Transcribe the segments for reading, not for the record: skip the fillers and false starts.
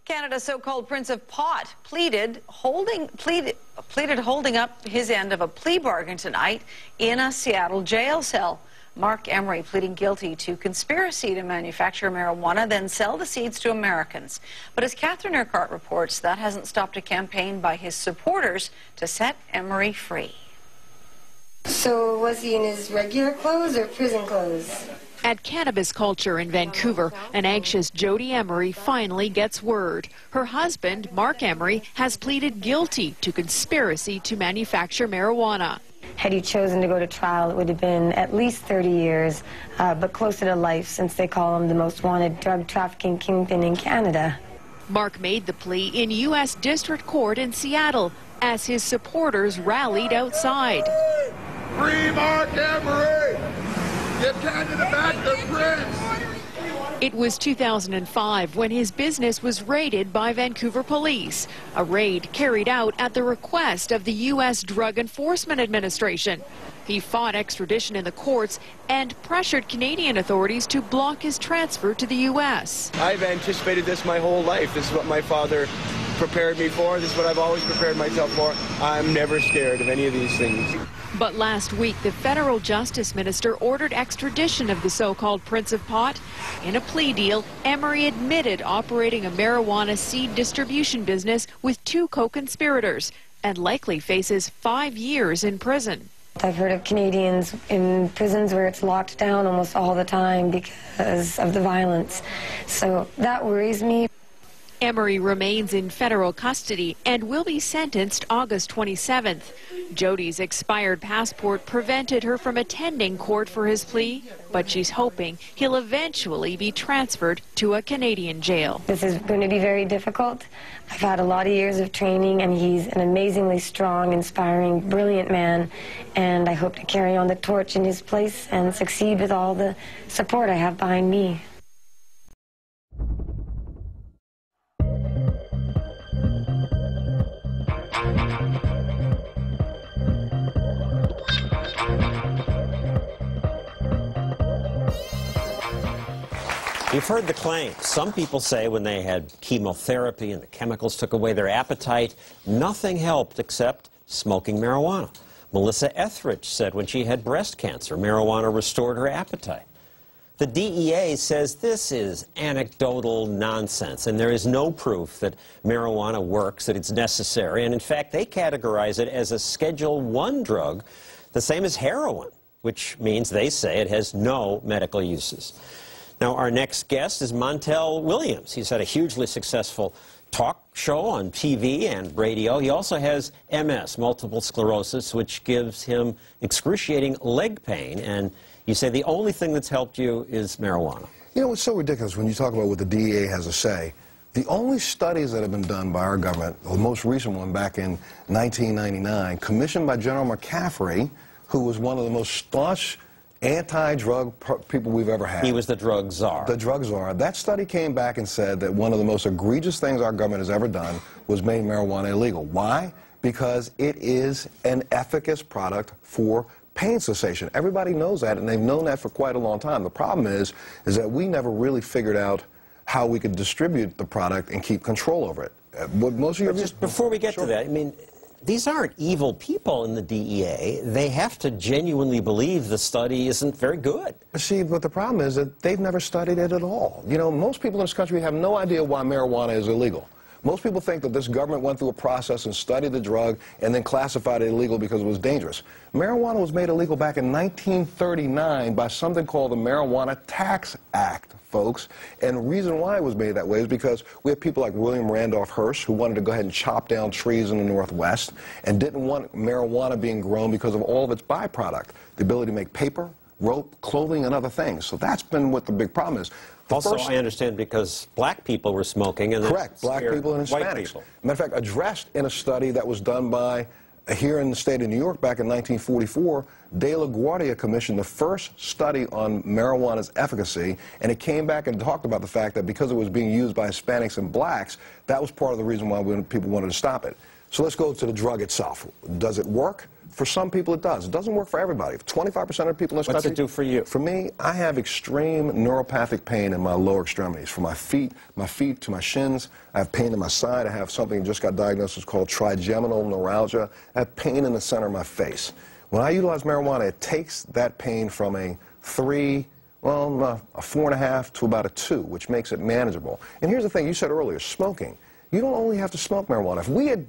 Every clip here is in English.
Canada's so-called Prince of Pot pleaded holding up his end of a plea bargain tonight in a Seattle jail cell. Mark Emery pleading guilty to conspiracy to manufacture marijuana, then sell the seeds to Americans. But as Catherine Urquhart reports, that hasn't stopped a campaign by his supporters to set Emery free. So was he in his regular clothes or prison clothes? At Cannabis Culture in Vancouver, an anxious Jody Emery finally gets word. Her husband, Mark Emery, has pleaded guilty to conspiracy to manufacture marijuana. Had he chosen to go to trial, it would have been at least 30 years, but closer to life, since they call him the most wanted drug trafficking kingpin in Canada. Mark made the plea in U.S. District Court in Seattle as his supporters rallied outside. Free Mark Emery! Give Canada back the prince! It was 2005 when his business was raided by Vancouver police, a raid carried out at the request of the U.S. Drug Enforcement Administration. He fought extradition in the courts and pressured Canadian authorities to block his transfer to the U.S. I've anticipated this my whole life. This is what my father prepared me for. This is what I've always prepared myself for. I'm never scared of any of these things. But last week, the federal justice minister ordered extradition of the so-called Prince of Pot. In a plea deal, Emery admitted operating a marijuana seed distribution business with two co-conspirators and likely faces 5 years in prison. I've heard of Canadians in prisons where it's locked down almost all the time because of the violence. So that worries me. Emery remains in federal custody and will be sentenced August 27th. Jody's expired passport prevented her from attending court for his plea, but she's hoping he'll eventually be transferred to a Canadian jail. This is going to be very difficult. I've had a lot of years of training, and he's an amazingly strong, inspiring, brilliant man, and I hope to carry on the torch in his place and succeed with all the support I have behind me. You've heard the claim. Some people say when they had chemotherapy and the chemicals took away their appetite, nothing helped except smoking marijuana. Melissa Etheridge said when she had breast cancer, marijuana restored her appetite. The DEA says this is anecdotal nonsense, and there is no proof that marijuana works, that it's necessary, and in fact, they categorize it as a Schedule I drug, the same as heroin, which means they say it has no medical uses. Now, our next guest is Montel Williams. He's had a hugely successful talk show on TV and radio. He also has MS, multiple sclerosis, which gives him excruciating leg pain. And you say the only thing that's helped you is marijuana. You know, it's so ridiculous when you talk about what the DEA has to say. The only studies that have been done by our government, the most recent one back in 1999, commissioned by General McCaffrey, who was one of the most staunch anti-drug people we've ever had. He was the drug czar. The drug czar. That study came back and said that one of the most egregious things our government has ever done was made marijuana illegal. Why? Because it is an efficacious product for pain cessation. Everybody knows that, and they've known that for quite a long time. The problem is that we never really figured out how we could distribute the product and keep control over it. Just before we get to that, I mean, these aren't evil people in the DEA. They have to genuinely believe the study isn't very good. See, but the problem is that they've never studied it at all. You know, most people in this country have no idea why marijuana is illegal. Most people think that this government went through a process and studied the drug and then classified it illegal because it was dangerous. Marijuana was made illegal back in 1939 by something called the Marijuana Tax Act, folks. And the reason why it was made that way is because we have people like William Randolph Hearst who wanted to go ahead and chop down trees in the Northwest and didn't want marijuana being grown because of all of its byproduct, the ability to make paper, rope, clothing, and other things. So that's been what the big problem is. Also, I understand because black people were smoking. And correct, black people and Hispanics. Matter of fact, addressed in a study that was done by, here in the state of New York back in 1944, De La Guardia commissioned the first study on marijuana's efficacy, and it came back and talked about the fact that because it was being used by Hispanics and blacks, that was part of the reason why people wanted to stop it. So let's go to the drug itself. Does it work? For some people it does. It doesn't work for everybody. 25% of people in this country... What's it do for you? For me, I have extreme neuropathic pain in my lower extremities, from my feet to my shins. I have pain in my side. I have something that just got diagnosed as called trigeminal neuralgia. I have pain in the center of my face. When I utilize marijuana, it takes that pain from a 4.5 to about a 2, which makes it manageable. And here's the thing, you said earlier, smoking. You don't only have to smoke marijuana.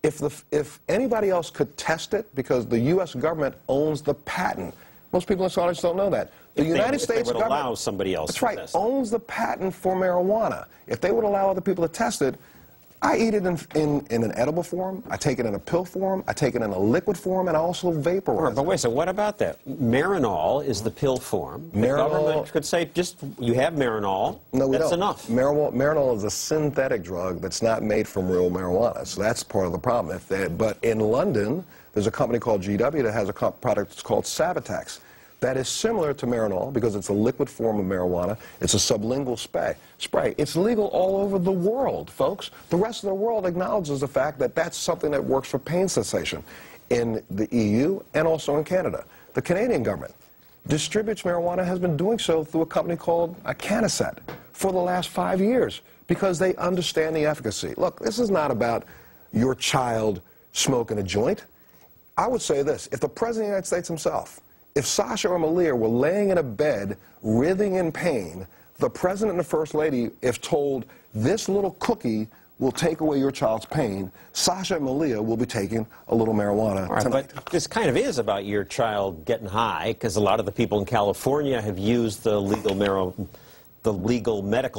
If anybody else could test it, because the U.S. government owns the patent. Most people in this audience don't know that. The United States government, allow somebody else that's right, owns the patent for marijuana. If they would allow other people to test it, I eat it in an edible form, I take it in a pill form, I take it in a liquid form, and I also vaporize But wait, so what about that? Marinol is the pill form. The government could say, just, you have Marinol, no, that's enough. Marinol is a synthetic drug that's not made from real marijuana, so that's part of the problem. But in London, there's a company called GW that has a product that's called Savitex. That is similar to Marinol because it's a liquid form of marijuana. It's a sublingual spray. It's legal all over the world, folks. The rest of the world acknowledges the fact that that's something that works for pain cessation in the EU and also in Canada. The Canadian government distributes marijuana, has been doing so through a company called Cannabis for the last 5 years because they understand the efficacy. Look, this is not about your child smoking a joint. I would say this, if the President of the United States himself, if Sasha or Malia were laying in a bed, writhing in pain, the President and the First Lady, if told, this little cookie will take away your child's pain, Sasha and Malia will be taking a little marijuana tonight. But this kind of is about your child getting high, because a lot of the people in California have used the legal medical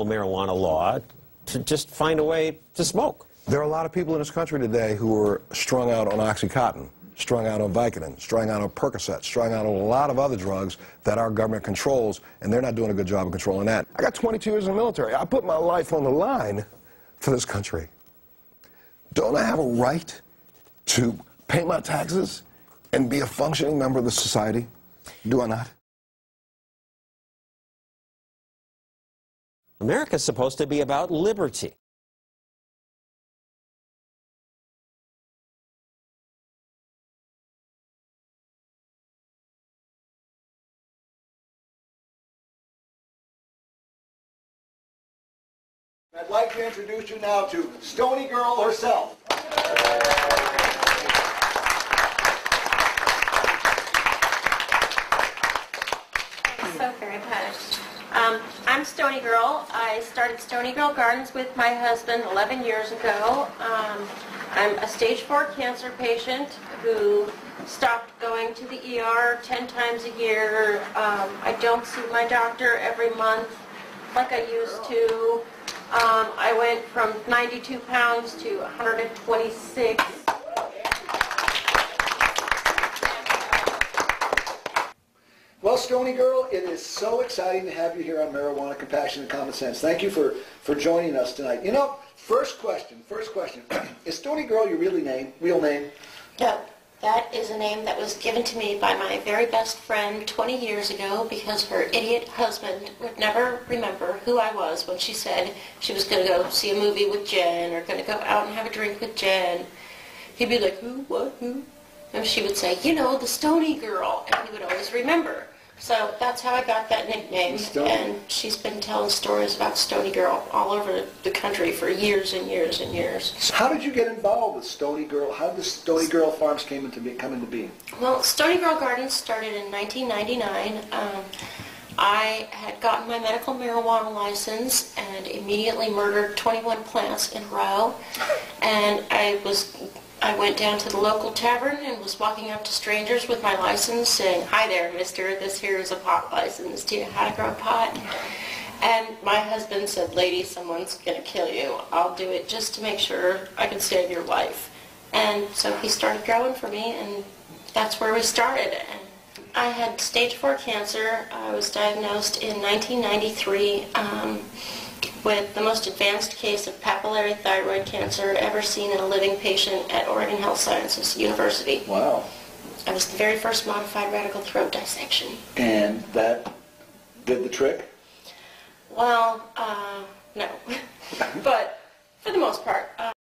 marijuana law to just find a way to smoke. There are a lot of people in this country today who are strung out on Oxycontin, strung out on Vicodin, strung out on Percocet, strung out on a lot of other drugs that our government controls, and they're not doing a good job of controlling that. I got 22 years in the military. I put my life on the line for this country. Don't I have a right to pay my taxes and be a functioning member of the society? Do I not? America's supposed to be about liberty. I'd like to introduce you now to Stony Girl herself. So very much. I'm Stony Girl. I started Stony Girl Gardens with my husband 11 years ago. I'm a stage 4 cancer patient who stopped going to the ER 10 times a year. I don't see my doctor every month like I used to. I went from 92 pounds to 126. Well, Stony Girl, it is so exciting to have you here on Marijuana, Compassion, and Common Sense. Thank you for joining us tonight. You know, first question. Is Stony Girl your real name? No, that is a name that was given to me by my very best friend 20 years ago because her idiot husband would never remember who I was when she said she was going to go see a movie with Jen or going to go out and have a drink with Jen. He'd be like, who, what, who? And she would say, you know, the Stony Girl, and he would always remember. So that's how I got that nickname, and she's been telling stories about Stony Girl all over the country for years and years and years. How did you get involved with Stony Girl? How did the Stony Girl Farms come into being? Well, Stony Girl Gardens started in 1999. I had gotten my medical marijuana license and immediately murdered 21 plants in a row, and I went down to the local tavern and was walking up to strangers with my license saying, hi there, mister, this here is a pot license. Do you know how to grow pot? And my husband said, lady, someone's going to kill you. I'll do it just to make sure I can save your life. And so he started growing for me, and that's where we started. And I had stage 4 cancer. I was diagnosed in 1993. With the most advanced case of papillary thyroid cancer ever seen in a living patient at Oregon Health Sciences University. Wow. I was the very first modified radical throat dissection. And that did the trick? Well, no. But for the most part,